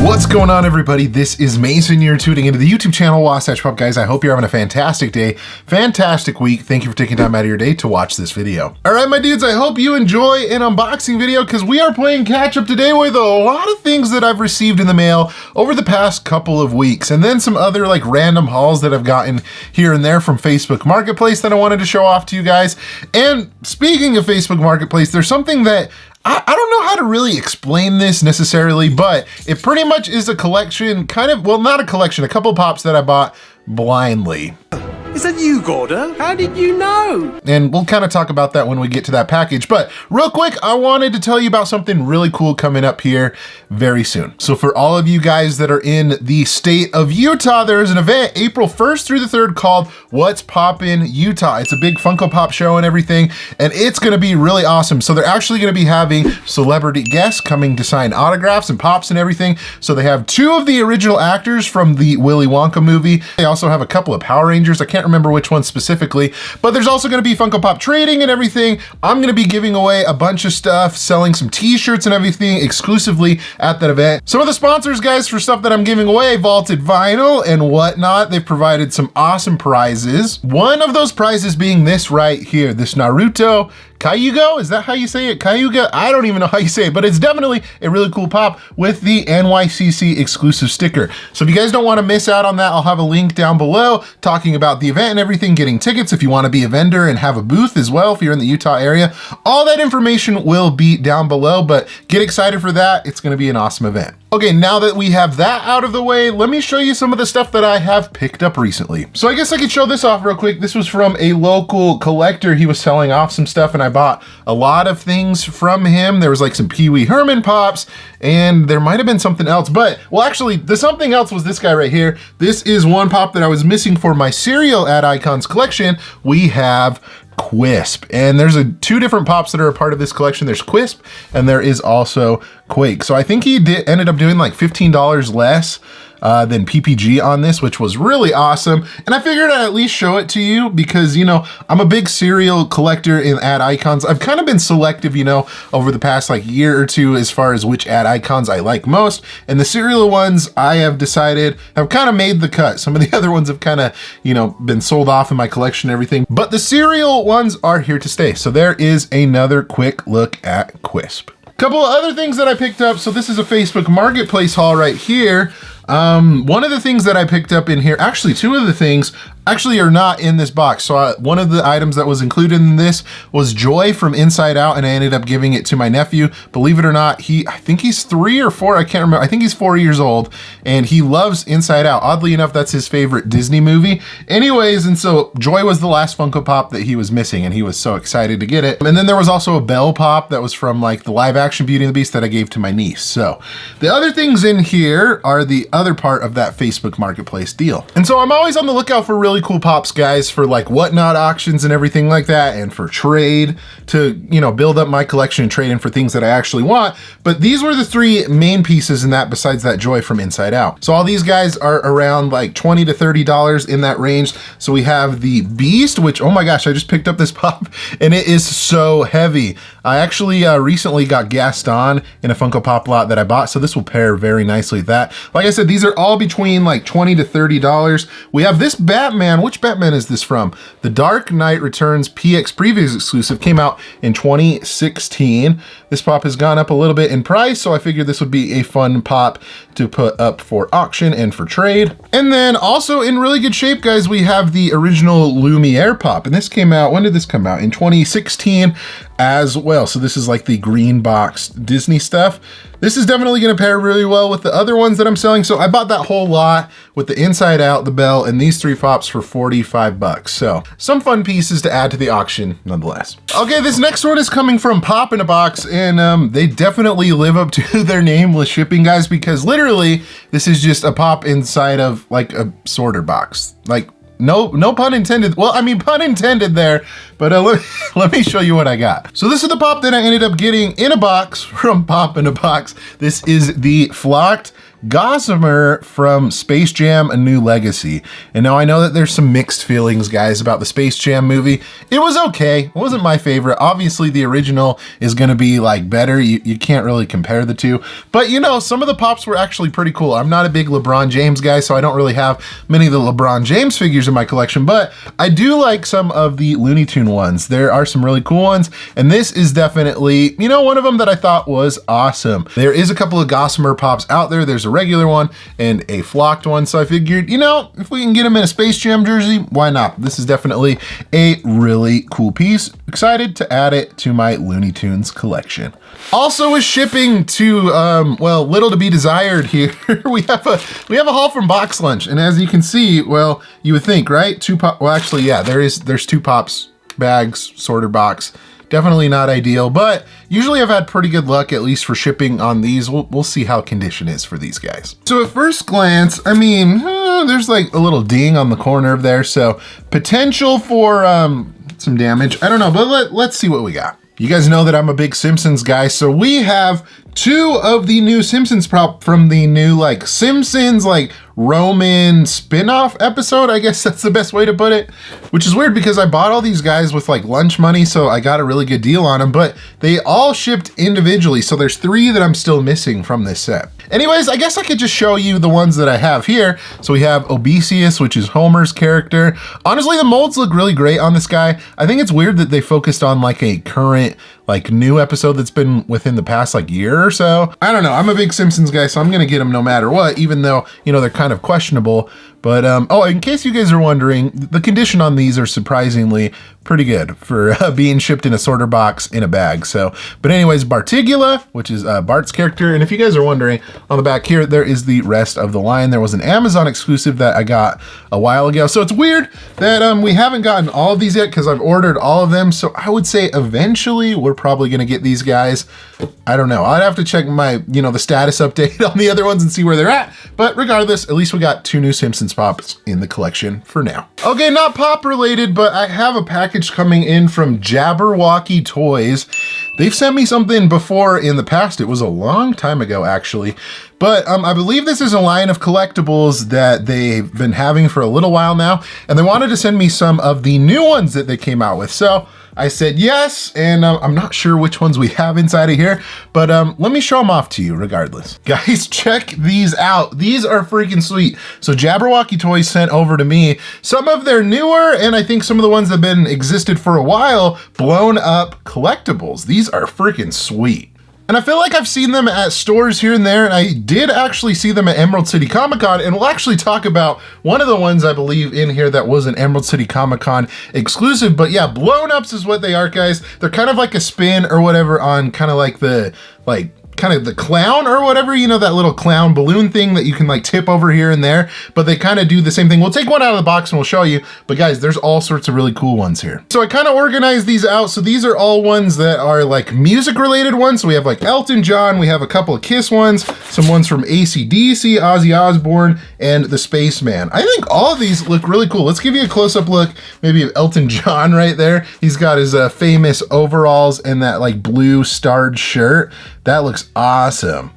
What's going on, everybody? This is Mason. You're tuning into the YouTube channel Wasatch Pop, guys. I hope you're having a fantastic day, fantastic week. Thank you for taking time out of your day to watch this video. All right, my dudes, I hope you enjoy an unboxing video because we are playing catch up today with a lot of things that I've received in the mail over the past couple of weeks, and then some other like random hauls that I've gotten here and there from Facebook Marketplace that I wanted to show off to you guys. And speaking of Facebook Marketplace, there's something that I don't know how to really explain this necessarily, but it pretty much is a collection, kind of, well, not a collection, a couple pops that I bought blindly. Is that you, Gordo? How did you know? And we'll kind of talk about that when we get to that package. But real quick, I wanted to tell you about something really cool coming up here very soon. So for all of you guys that are in the state of Utah, there is an event April 1st through the 3rd called What's Poppin' Utah. It's a big Funko Pop show and everything, and it's gonna be really awesome. So they're actually gonna be having celebrity guests coming to sign autographs and pops and everything. So they have 2 of the original actors from the Willy Wonka movie. They also have a couple of Power Rangers. I can't remember which one specifically, but there's also gonna be Funko Pop trading and everything. I'm gonna be giving away a bunch of stuff, selling some t-shirts and everything exclusively at that event. Some of the sponsors, guys, for stuff that I'm giving away, Vaulted Vinyl and whatnot, they've provided some awesome prizes. One of those prizes being this right here, this Naruto Cayuga, is that how you say it? Cayuga? I don't even know how you say it, but it's definitely a really cool pop with the NYCC exclusive sticker. So if you guys don't want to miss out on that, I'll have a link down below talking about the event and everything, getting tickets if you want to be a vendor and have a booth as well if you're in the Utah area. All that information will be down below, but get excited for that. It's going to be an awesome event. Okay, now that we have that out of the way, let me show you some of the stuff that I have picked up recently. So I guess I could show this off real quick. This was from a local collector. He was selling off some stuff and I bought a lot of things from him. There was like some Pee Wee Herman pops and there might've been something else, but well, actually the something else was this guy right here. This is one pop that I was missing for my cereal ad icons collection. We have Quisp, and there's 2 different pops that are a part of this collection. There's Quisp and there is also Quake. So I think he ended up doing like $15 less than PPG on this, which was really awesome. And I figured I'd at least show it to you because, you know, I'm a big cereal collector in ad icons. I've kind of been selective, you know, over the past like year or 2 as far as which ad icons I like most. And the cereal ones I have decided have kind of made the cut. Some of the other ones have kind of, you know, been sold off in my collection and everything, but the cereal ones are here to stay. So there is another quick look at Quisp. Couple of other things that I picked up. So this is a Facebook Marketplace haul right here. One of the things that I picked up in here, actually 2 of the things actually are not in this box. So one of the items that was included in this was Joy from Inside Out, and I ended up giving it to my nephew. Believe it or not, I think he's 3 or 4, I can't remember. I think he's 4 years old and he loves Inside Out. Oddly enough, that's his favorite Disney movie. Anyways, and so Joy was the last Funko Pop that he was missing and he was so excited to get it. And then there was also a Belle Pop that was from like the live action Beauty and the Beast that I gave to my niece. So the other things in here are the other part of that Facebook Marketplace deal. And so I'm always on the lookout for really cool pops, guys, for like whatnot auctions and everything like that, and for trade to, you know, build up my collection and trade in for things that I actually want. But these were the 3 main pieces in that besides that Joy from Inside Out. So all these guys are around like $20 to $30 in that range. So we have the Beast, which, oh my gosh, I just picked up this pop and it is so heavy. I actually recently got Gaston in a Funko Pop lot that I bought, so this will pair very nicely with that. Like I said, these are all between like $20 to $30. We have this Batman. Which Batman is this from? The Dark Knight Returns PX Previews exclusive, came out in 2016. This pop has gone up a little bit in price, so I figured this would be a fun pop to put up for auction and for trade. And then also in really good shape, guys, we have the original Lumiere pop, and this came out, when did this come out? In 2016 as well. So this is like the green box Disney stuff. This is definitely gonna pair really well with the other ones that I'm selling. So I bought that whole lot with the Inside Out, the Belle, and these 3 pops for 45 bucks. So some fun pieces to add to the auction nonetheless. Okay, this next one is coming from PopinBox, and they definitely live up to their name with shipping, guys, because literally this is just a pop inside of like a sorter box. Like, no pun intended. Well, I mean, pun intended there, but let me show you what I got. So this is the pop that I ended up getting in a box from PopinBox. This is the Flocked Gossamer from Space Jam: A New Legacy. And now I know that there's some mixed feelings, guys, about the Space Jam movie. It was okay. It wasn't my favorite. Obviously, the original is going to be like better. You can't really compare the two. But you know, some of the pops were actually pretty cool. I'm not a big LeBron James guy, so I don't really have many of the LeBron James figures in my collection, but I do like some of the Looney Tune ones. There are some really cool ones, and this is definitely, you know, one of them that I thought was awesome. There is a couple of Gossamer pops out there. There's a regular one and a flocked one, so I figured, you know, if we can get them in a Space Jam jersey, why not? This is definitely a really cool piece. Excited to add it to my Looney Tunes collection. Also with shipping to, well, little to be desired here, we have a haul from BoxLunch, and as you can see, well, you would think, right? Well, actually, yeah, there's 2 pops, bags, sorted box. Definitely not ideal, but usually I've had pretty good luck, at least for shipping on these. We'll see how condition is for these guys. So at first glance, I mean, there's like a little ding on the corner of there, so potential for some damage. I don't know, but let's see what we got. You guys know that I'm a big Simpsons guy, so we have 2 of the new Simpsons prop from the new like Simpsons like Roman spin-off episode. I guess that's the best way to put it, which is weird because I bought all these guys with like lunch money, so I got a really good deal on them, but they all shipped individually. So there's 3 that I'm still missing from this set. Anyways, I guess I could just show you the ones that I have here. So we have Obesius, which is Homer's character. Honestly, the molds look really great on this guy. I think it's weird that they focused on like a current, like new episode that's been within the past like year or so. I don't know. I'm a big Simpsons guy, so I'm gonna get them no matter what, even though, you know, they're kind of questionable. But, oh, in case you guys are wondering, the condition on these are surprisingly pretty good for being shipped in a sorter box in a bag. So, but anyways, Bartigula, which is Bart's character. And if you guys are wondering, on the back here, there is the rest of the line. There was an Amazon exclusive that I got a while ago. So it's weird that we haven't gotten all of these yet because I've ordered all of them. So I would say eventually we're probably going to get these guys. I don't know. I'd have to check my, you know, the status update on the other ones and see where they're at. But regardless, at least we got 2 new Simpsons pops in the collection for now. Okay, not pop related, but I have a package coming in from Jabberwocky Toys. They've sent me something before in the past. It was a long time ago, actually. But I believe this is a line of collectibles that they've been having for a little while now. And they wanted to send me some of the new ones that they came out with. So I said yes, and I'm not sure which ones we have inside of here, but let me show them off to you regardless. Guys, check these out. These are freaking sweet. So Jabberwocky Toys sent over to me some of their newer, and I think some of the ones that have been existed for a while, blown up collectibles. These are freaking sweet. And I feel like I've seen them at stores here and there, and I did actually see them at Emerald City Comic Con, and we'll actually talk about one of the ones I believe in here that was an Emerald City Comic Con exclusive. But yeah, blown ups is what they are, guys. They're kind of like a spin or whatever on kind of like the, kind of the clown or whatever, you know, that little clown balloon thing that you can like tip over here and there, but they kind of do the same thing. We'll take one out of the box and we'll show you, but guys, there's all sorts of really cool ones here. So I kind of organized these out. So these are all ones that are like music related ones. So we have like Elton John, we have a couple of Kiss ones, some ones from AC/DC, Ozzy Osbourne, and the Spaceman. I think all of these look really cool. Let's give you a close-up look maybe of Elton John right there. He's got his famous overalls and that like blue starred shirt. That looks awesome.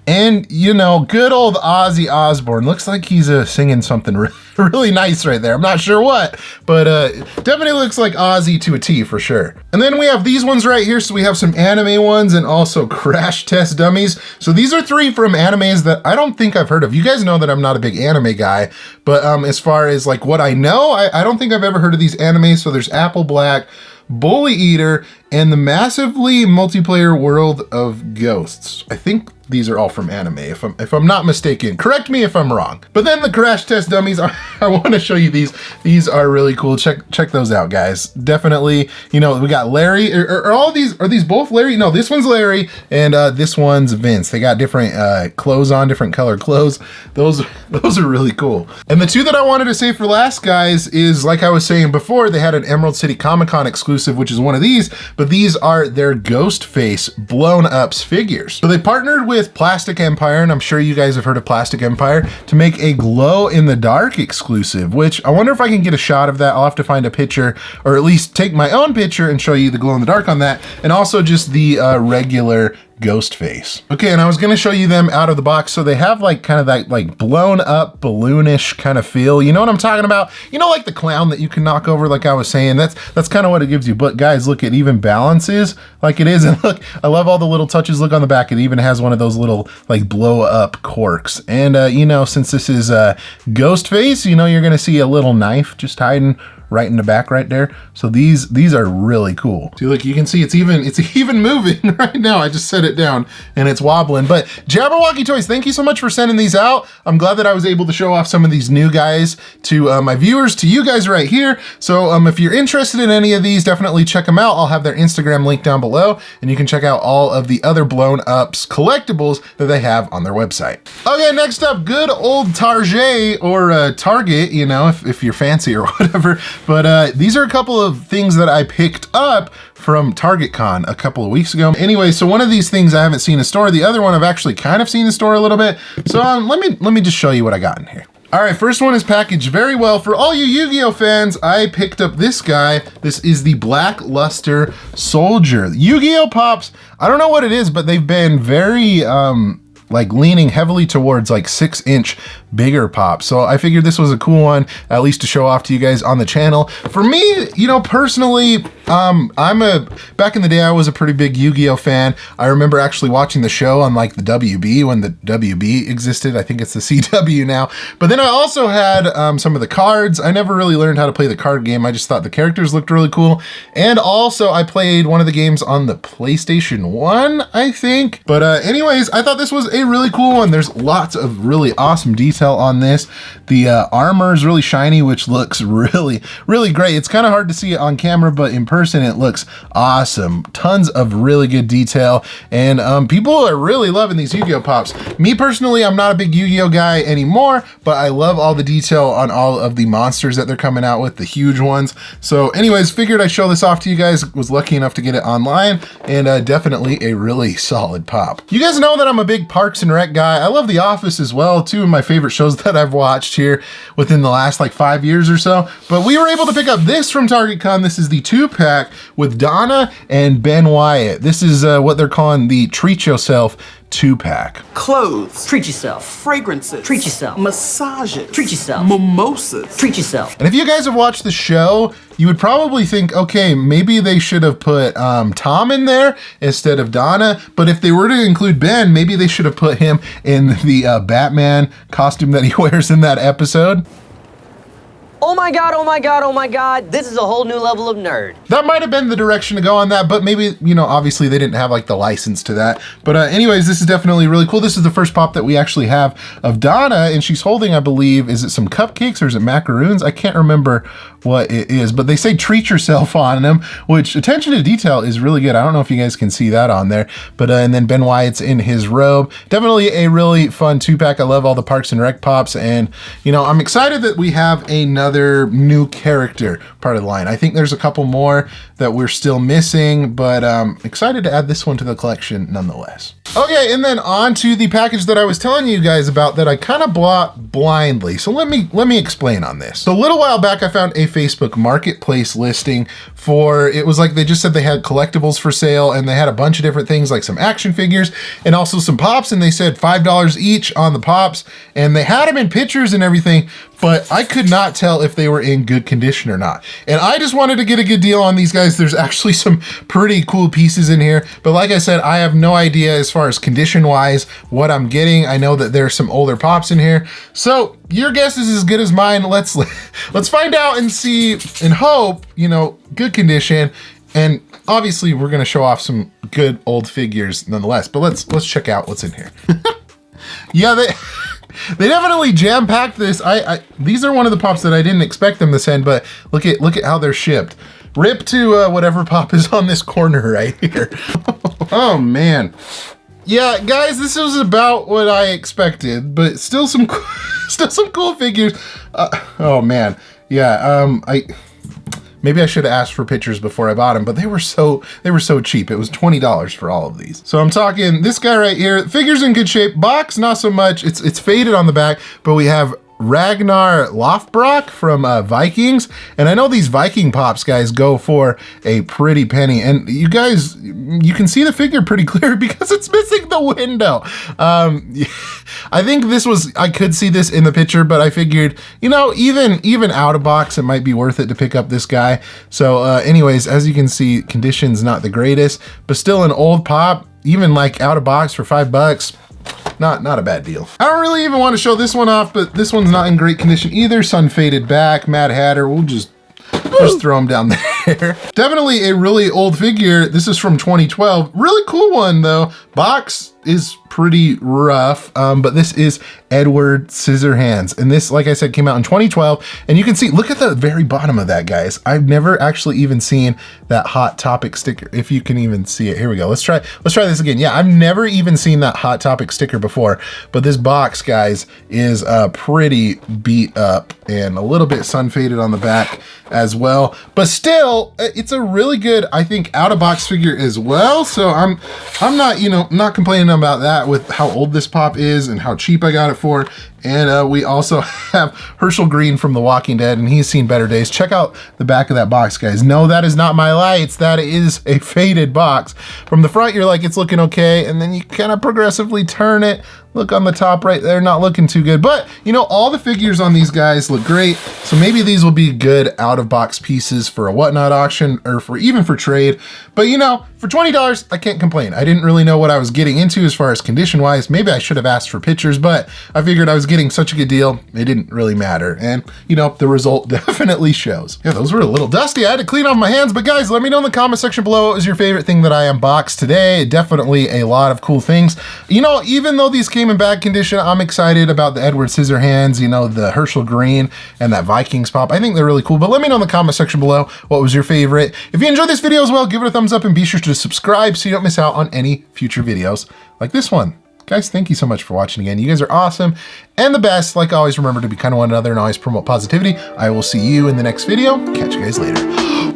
And, you know, good old Ozzy Osbourne. Looks like he's singing something really nice right there. I'm not sure what, but definitely looks like Ozzy to a T for sure. And then we have these ones right here. So we have some anime ones and also crash test dummies. So these are 3 from animes that I don't think I've heard of. You guys know that I'm not a big anime guy, but as far as like what I know, I don't think I've ever heard of these animes. So there's Apple Black, Bully Eater, and the massively multiplayer World of Ghosts. I think these are all from anime, if I'm not mistaken. Correct me if I'm wrong. But then the crash test dummies, I want to show you these. These are really cool. Check those out, guys. Definitely, you know, we got Larry. Are these both Larry? No, this one's Larry, and this one's Vince. They got different clothes on, different colored clothes. Those are really cool. And the 2 that I wanted to save for last, guys, is like I was saying before, they had an Emerald City Comic Con exclusive, which is one of these, but these are their Ghostface blown ups figures. So they partnered with Plastic Empire, and I'm sure you guys have heard of Plastic Empire, to make a glow in the dark exclusive, which I wonder if I can get a shot of that. I'll have to find a picture, or at least take my own picture and show you the glow in the dark on that, and also just the regular Ghostface. Okay, and I was gonna show you them out of the box. So they have like kind of that like blown up balloonish kind of feel. You know what I'm talking about? You know, like the clown that you can knock over, like I was saying, that's kind of what it gives you. But guys, look, it even balances like it is. And look, I love all the little touches. Look on the back, it even has one of those little like blow up corks. And you know, since this is Ghostface, you know, you're gonna see a little knife just hiding right in the back right there. So these are really cool. See, look, you can see it's even moving right now. I just set it down and it's wobbling. But Jabberwocky Toys, thank you so much for sending these out. I'm glad that I was able to show off some of these new guys to my viewers, to you guys right here. So if you're interested in any of these, definitely check them out. I'll have their Instagram link down below, and you can check out all of the other blown ups collectibles that they have on their website. Okay, next up, good old Target or Target, you know, if you're fancy or whatever. But these are a couple of things that I picked up from Target Con a couple of weeks ago. Anyway, so one of these things I haven't seen in store. The other one I've actually kind of seen in store a little bit. So let me just show you what I got in here. All right, first one is packaged very well. For all you Yu-Gi-Oh fans, I picked up this guy. This is the Black Luster Soldier. Yu-Gi-Oh Pops, I don't know what it is, but they've been very, like leaning heavily towards like 6-inch bigger pops. So I figured this was a cool one, at least to show off to you guys on the channel. For me, you know, personally, back in the day, I was a pretty big Yu-Gi-Oh fan. I remember actually watching the show on like the WB when the WB existed. I think it's the CW now. But then I also had some of the cards. I never really learned how to play the card game. I just thought the characters looked really cool. And also I played one of the games on the PlayStation 1, I think. But anyways, I thought this was a really cool one. There's lots of really awesome detail on this. The armor is really shiny, which looks really, really great. It's kind of hard to see it on camera, but in person it looks awesome. Tons of really good detail, and people are really loving these Yu-Gi-Oh Pops. Me personally, I'm not a big Yu-Gi-Oh guy anymore, but I love all the detail on all of the monsters that they're coming out with, the huge ones. So anyways, figured I'd show this off to you guys. Was lucky enough to get it online, and definitely a really solid pop. You guys know that I'm a big Parks and Rec guy. I love The Office as well, two of my favorite shows that I've watched here within the last like 5 years or so. But we were able to pick up this from Target Con. This is the 2-pack with Donna and Ben Wyatt. This is what they're calling the Treat Yourself 2-pack. Clothes. Treat yourself. Fragrances. Treat yourself. Massages. Treat yourself. Mimosas. Treat yourself. And if you guys have watched the show, you would probably think, okay, maybe they should have put Tom in there instead of Donna. But if they were to include Ben, maybe they should have put him in the Batman costume that he wears in that episode. Oh my God, oh my God, oh my God. This is a whole new level of nerd. That might have been the direction to go on that, but maybe, you know, obviously they didn't have like the license to that. But anyways, this is definitely really cool. This is the first pop that we actually have of Donna, and she's holding, I believe, is it some cupcakes or is it macaroons? I can't remember what it is, but they say treat yourself on them, which attention to detail is really good. I don't know if you guys can see that on there, but and then Ben Wyatt's in his robe. Definitely a really fun 2-pack. I love all the Parks and Rec pops, and you know, I'm excited that we have another new character part of the line. I think there's a couple more that we're still missing, but excited to add this one to the collection nonetheless. Okay, and then on to the package that I was telling you guys about that I kind of bought blindly. So let me explain on this. So a little while back, I found a Facebook Marketplace listing for, it was like they just said they had collectibles for sale, and they had a bunch of different things like some action figures and also some pops, and they said $5 each on the pops, and they had them in pictures and everything, but I could not tell if they were in good condition or not. And I just wanted to get a good deal on these guys. There's actually some pretty cool pieces in here, but like I said, I have no idea as far as condition wise what I'm getting. I know that there's some older pops in here, so your guess is as good as mine. Let's find out and see and hope, you know, good condition. And obviously we're gonna show off some good old figures nonetheless, but let's check out what's in here. Yeah, they definitely jam-packed this. These are one of the pops that I didn't expect them to send, but look at how they're shipped. Rip to whatever pop is on this corner right here. Oh man. Yeah, guys, this was about what I expected, but still some cool figures. Oh man. Yeah, maybe I should have asked for pictures before I bought them, but they were so cheap. It was $20 for all of these. So I'm talking this guy right here. Figure's in good shape. Box, not so much. It's faded on the back, but we have Ragnar Lothbrok from Vikings. And I know these Viking Pops, guys, go for a pretty penny. And you guys, you can see the figure pretty clear because it's missing the window. I think this was, I could see this in the picture, but I figured, you know, even out of box, it might be worth it to pick up this guy. So anyways, as you can see, condition's not the greatest, but still an old Pop, even like out of box for $5. Not a bad deal. I don't really even want to show this one off, but this one's not in great condition either. Sun faded back, Mad Hatter. We'll just throw them down there. Definitely a really old figure. This is from 2012. Really cool one though. Box is pretty rough, but this is Edward Scissorhands. And this, like I said, came out in 2012. And you can see, look at the very bottom of that, guys. I've never actually even seen that Hot Topic sticker, if you can even see it. Here we go. Let's try this again. Yeah, I've never even seen that Hot Topic sticker before, but this box, guys, is pretty beat up and a little bit sun faded on the back as well. But still, it's a really good, I think, out of box figure as well. So I'm not, you know, not complaining about that with how old this Pop is and how cheap I got it for. And we also have Herschel Green from The Walking Dead, and he's seen better days. Check out the back of that box, guys. No, that is not my lights. That is a faded box. From the front, you're like, it's looking okay, and then you kind of progressively turn it. Look on the top right there, not looking too good. But, you know, all the figures on these guys look great. So maybe these will be good out-of-box pieces for a whatnot auction or for even for trade. But, you know, for $20, I can't complain. I didn't really know what I was getting into as far as condition-wise. Maybe I should have asked for pictures, but I figured I was getting such a good deal, it didn't really matter. And, you know, the result definitely shows. Yeah, those were a little dusty. I had to clean off my hands. But, guys, let me know in the comment section below what was your favorite thing that I unboxed today. Definitely a lot of cool things. You know, even though these came in bad condition, I'm excited about the Edward Scissorhands, you know, the Herschel Green and that Vikings Pop. I think they're really cool, but let me know in the comment section below what was your favorite. If you enjoyed this video as well, give it a thumbs up and be sure to subscribe so you don't miss out on any future videos like this one. Guys, thank you so much for watching again. You guys are awesome and the best. Like always, remember to be kind to one another and always promote positivity. I will see you in the next video. Catch you guys later.